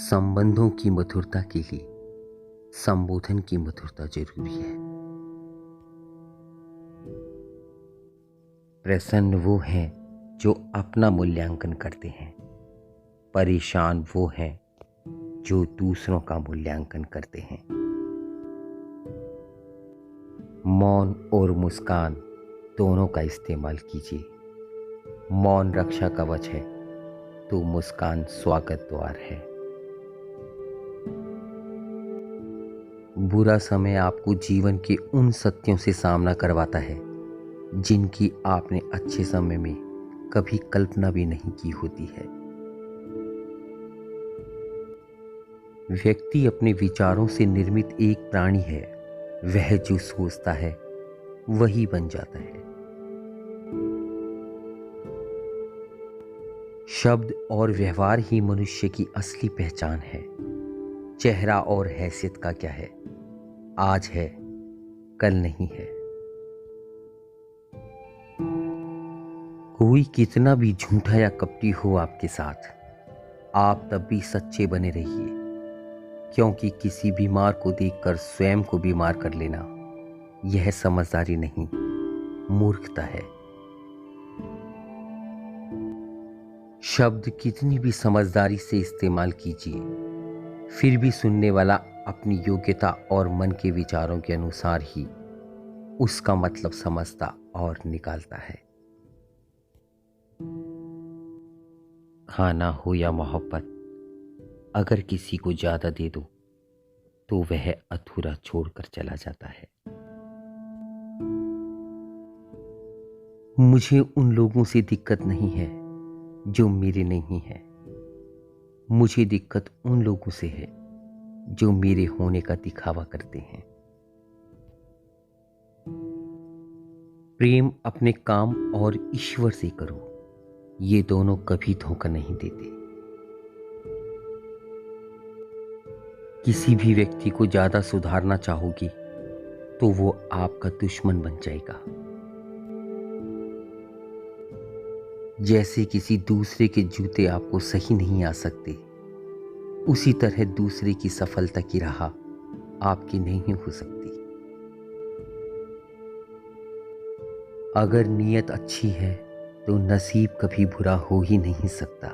संबंधों की मधुरता के लिए संबोधन की मधुरता जरूरी है। प्रसन्न वो हैं जो अपना मूल्यांकन करते हैं, परेशान वो हैं जो दूसरों का मूल्यांकन करते हैं। मौन और मुस्कान दोनों का इस्तेमाल कीजिए। मौन रक्षा कवच है तो मुस्कान स्वागत द्वार है। बुरा समय आपको जीवन के उन सत्यों से सामना करवाता है जिनकी आपने अच्छे समय में कभी कल्पना भी नहीं की होती है। व्यक्ति अपने विचारों से निर्मित एक प्राणी है। वह जो सोचता है वही बन जाता है। शब्द और व्यवहार ही मनुष्य की असली पहचान है। चेहरा और हैसियत का क्या है, आज है कल नहीं है। कोई कितना भी झूठा या कपटी हो आपके साथ, आप तब भी सच्चे बने रहिए, क्योंकि किसी बीमार को देखकर स्वयं को बीमार कर लेना यह समझदारी नहीं, मूर्खता है। शब्द कितनी भी समझदारी से इस्तेमाल कीजिए, फिर भी सुनने वाला अपनी योग्यता और मन के विचारों के अनुसार ही उसका मतलब समझता और निकालता है। खाना हो या मोहब्बत, अगर किसी को ज्यादा दे दो तो वह अधूरा छोड़कर चला जाता है। मुझे उन लोगों से दिक्कत नहीं है जो मेरे नहीं है। मुझे दिक्कत उन लोगों से है जो मेरे होने का दिखावा करते हैं। प्रेम अपने काम और ईश्वर से करो, ये दोनों कभी धोखा नहीं देते। किसी भी व्यक्ति को ज्यादा सुधारना चाहोगी तो वो आपका दुश्मन बन जाएगा। जैसे किसी दूसरे के जूते आपको सही नहीं आ सकते, उसी तरह दूसरे की सफलता की राह आपकी नहीं हो सकती। अगर नीयत अच्छी है तो नसीब कभी बुरा हो ही नहीं सकता।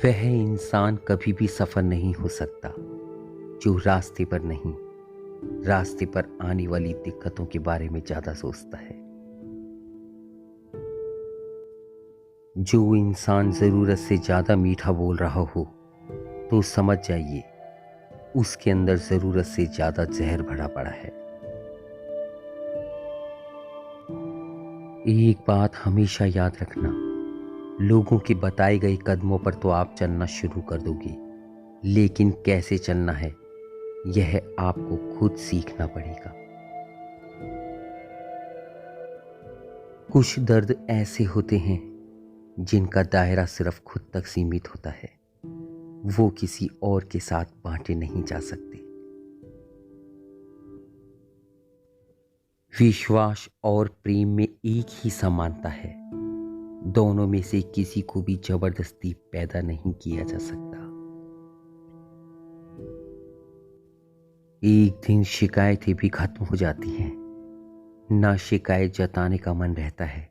वह इंसान कभी भी सफल नहीं हो सकता जो रास्ते पर नहीं, रास्ते पर आने वाली दिक्कतों के बारे में ज्यादा सोचता है। जो इंसान जरूरत से ज्यादा मीठा बोल रहा हो तो समझ जाइए उसके अंदर जरूरत से ज्यादा जहर भरा पड़ा है। एक बात हमेशा याद रखना, लोगों के बताए गए कदमों पर तो आप चलना शुरू कर दोगे, लेकिन कैसे चलना है यह आपको खुद सीखना पड़ेगा। कुछ दर्द ऐसे होते हैं जिनका दायरा सिर्फ खुद तक सीमित होता है, वो किसी और के साथ बांटे नहीं जा सकते। विश्वास और प्रेम में एक ही समानता है, दोनों में से किसी को भी जबरदस्ती पैदा नहीं किया जा सकता। एक दिन शिकायतें भी खत्म हो जाती हैं, ना शिकायत जताने का मन रहता है,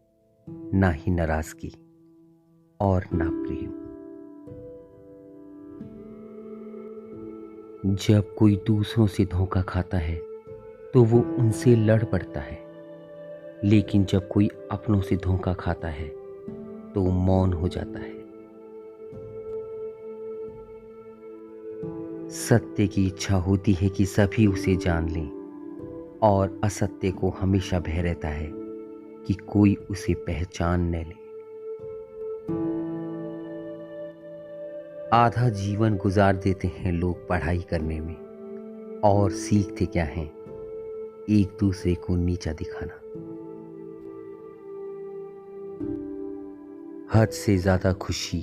ना ही नाराजगी और ना प्रेम। जब कोई दूसरों से धोखा खाता है तो वो उनसे लड़ पड़ता है, लेकिन जब कोई अपनों से धोखा खाता है तो मौन हो जाता है। सत्य की इच्छा होती है कि सभी उसे जान लें, और असत्य को हमेशा भय रहता है कि कोई उसे पहचान न ले। आधा जीवन गुजार देते हैं लोग पढ़ाई करने में, और सीखते क्या हैं, एक दूसरे को नीचा दिखाना। हद से ज्यादा खुशी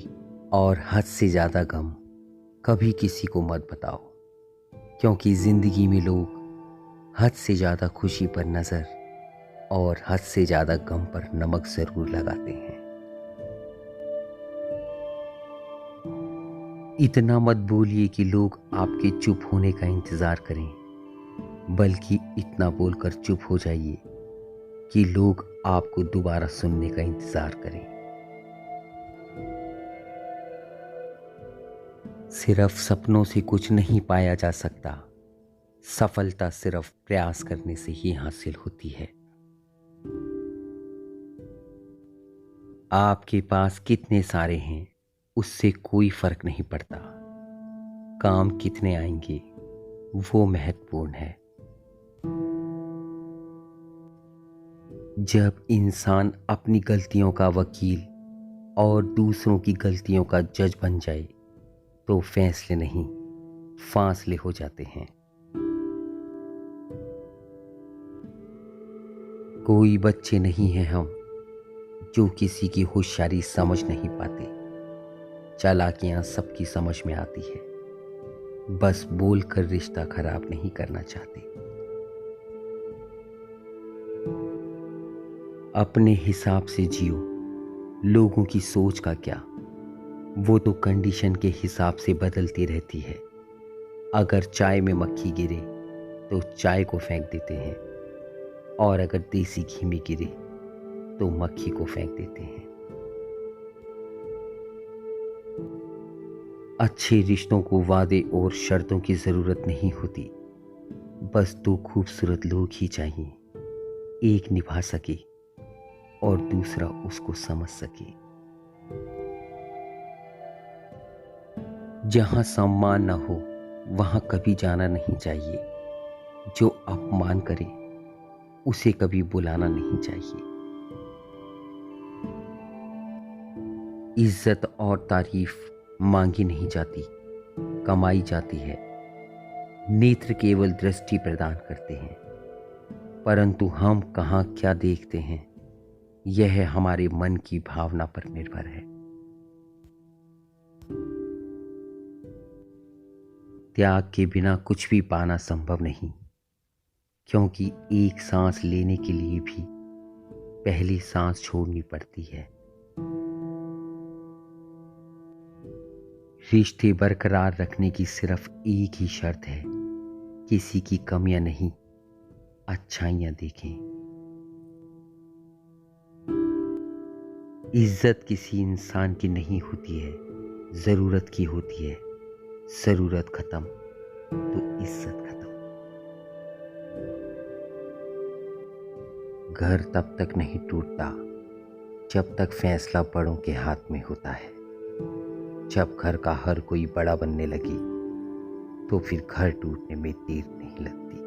और हद से ज्यादा गम कभी किसी को मत बताओ, क्योंकि जिंदगी में लोग हद से ज्यादा खुशी पर नजर और हद से ज्यादा गम पर नमक जरूर लगाते हैं। इतना मत बोलिए कि लोग आपके चुप होने का इंतज़ार करें, बल्कि इतना बोलकर चुप हो जाइए कि लोग आपको दोबारा सुनने का इंतज़ार करें। सिर्फ सपनों से कुछ नहीं पाया जा सकता। सफलता सिर्फ प्रयास करने से ही हासिल होती है। आपके पास कितने सारे हैं उससे कोई फर्क नहीं पड़ता। काम कितने आएंगे वो महत्वपूर्ण है। जब इंसान अपनी गलतियों का वकील और दूसरों की गलतियों का जज बन जाए तो फैसले नहीं, फासले हो जाते हैं। कोई बच्चे नहीं हैं हम जो किसी की होशियारी समझ नहीं पाते। चालाकियां सबकी समझ में आती है, बस बोलकर रिश्ता खराब नहीं करना चाहते। अपने हिसाब से जियो, लोगों की सोच का क्या, वो तो कंडीशन के हिसाब से बदलती रहती है। अगर चाय में मक्खी गिरे तो चाय को फेंक देते हैं, और अगर देसी घी में गिरे तो मक्खी को फेंक देते हैं। अच्छे रिश्तों को वादे और शर्तों की जरूरत नहीं होती, बस दो खूबसूरत लोग ही चाहिए, एक निभा सके और दूसरा उसको समझ सके। जहां सम्मान न हो वहां कभी जाना नहीं चाहिए। जो अपमान करे उसे कभी बुलाना नहीं चाहिए। इज्जत और तारीफ मांगी नहीं जाती, कमाई जाती है। नेत्र केवल दृष्टि प्रदान करते हैं, परंतु हम कहाँ क्या देखते हैं यह हमारे मन की भावना पर निर्भर है। त्याग के बिना कुछ भी पाना संभव नहीं, क्योंकि एक सांस लेने के लिए भी पहली सांस छोड़नी पड़ती है। रिश्ते बरकरार रखने की सिर्फ एक ही शर्त है, किसी की कमियां नहीं, अच्छाइयां देखें। इज्जत किसी इंसान की नहीं होती है, जरूरत की होती है। जरूरत खत्म तो इज्जत खत्म। घर तब तक नहीं टूटता जब तक फैसला बड़ों के हाथ में होता है। जब घर का हर कोई बड़ा बनने लगे तो फिर घर टूटने में देर नहीं लगती।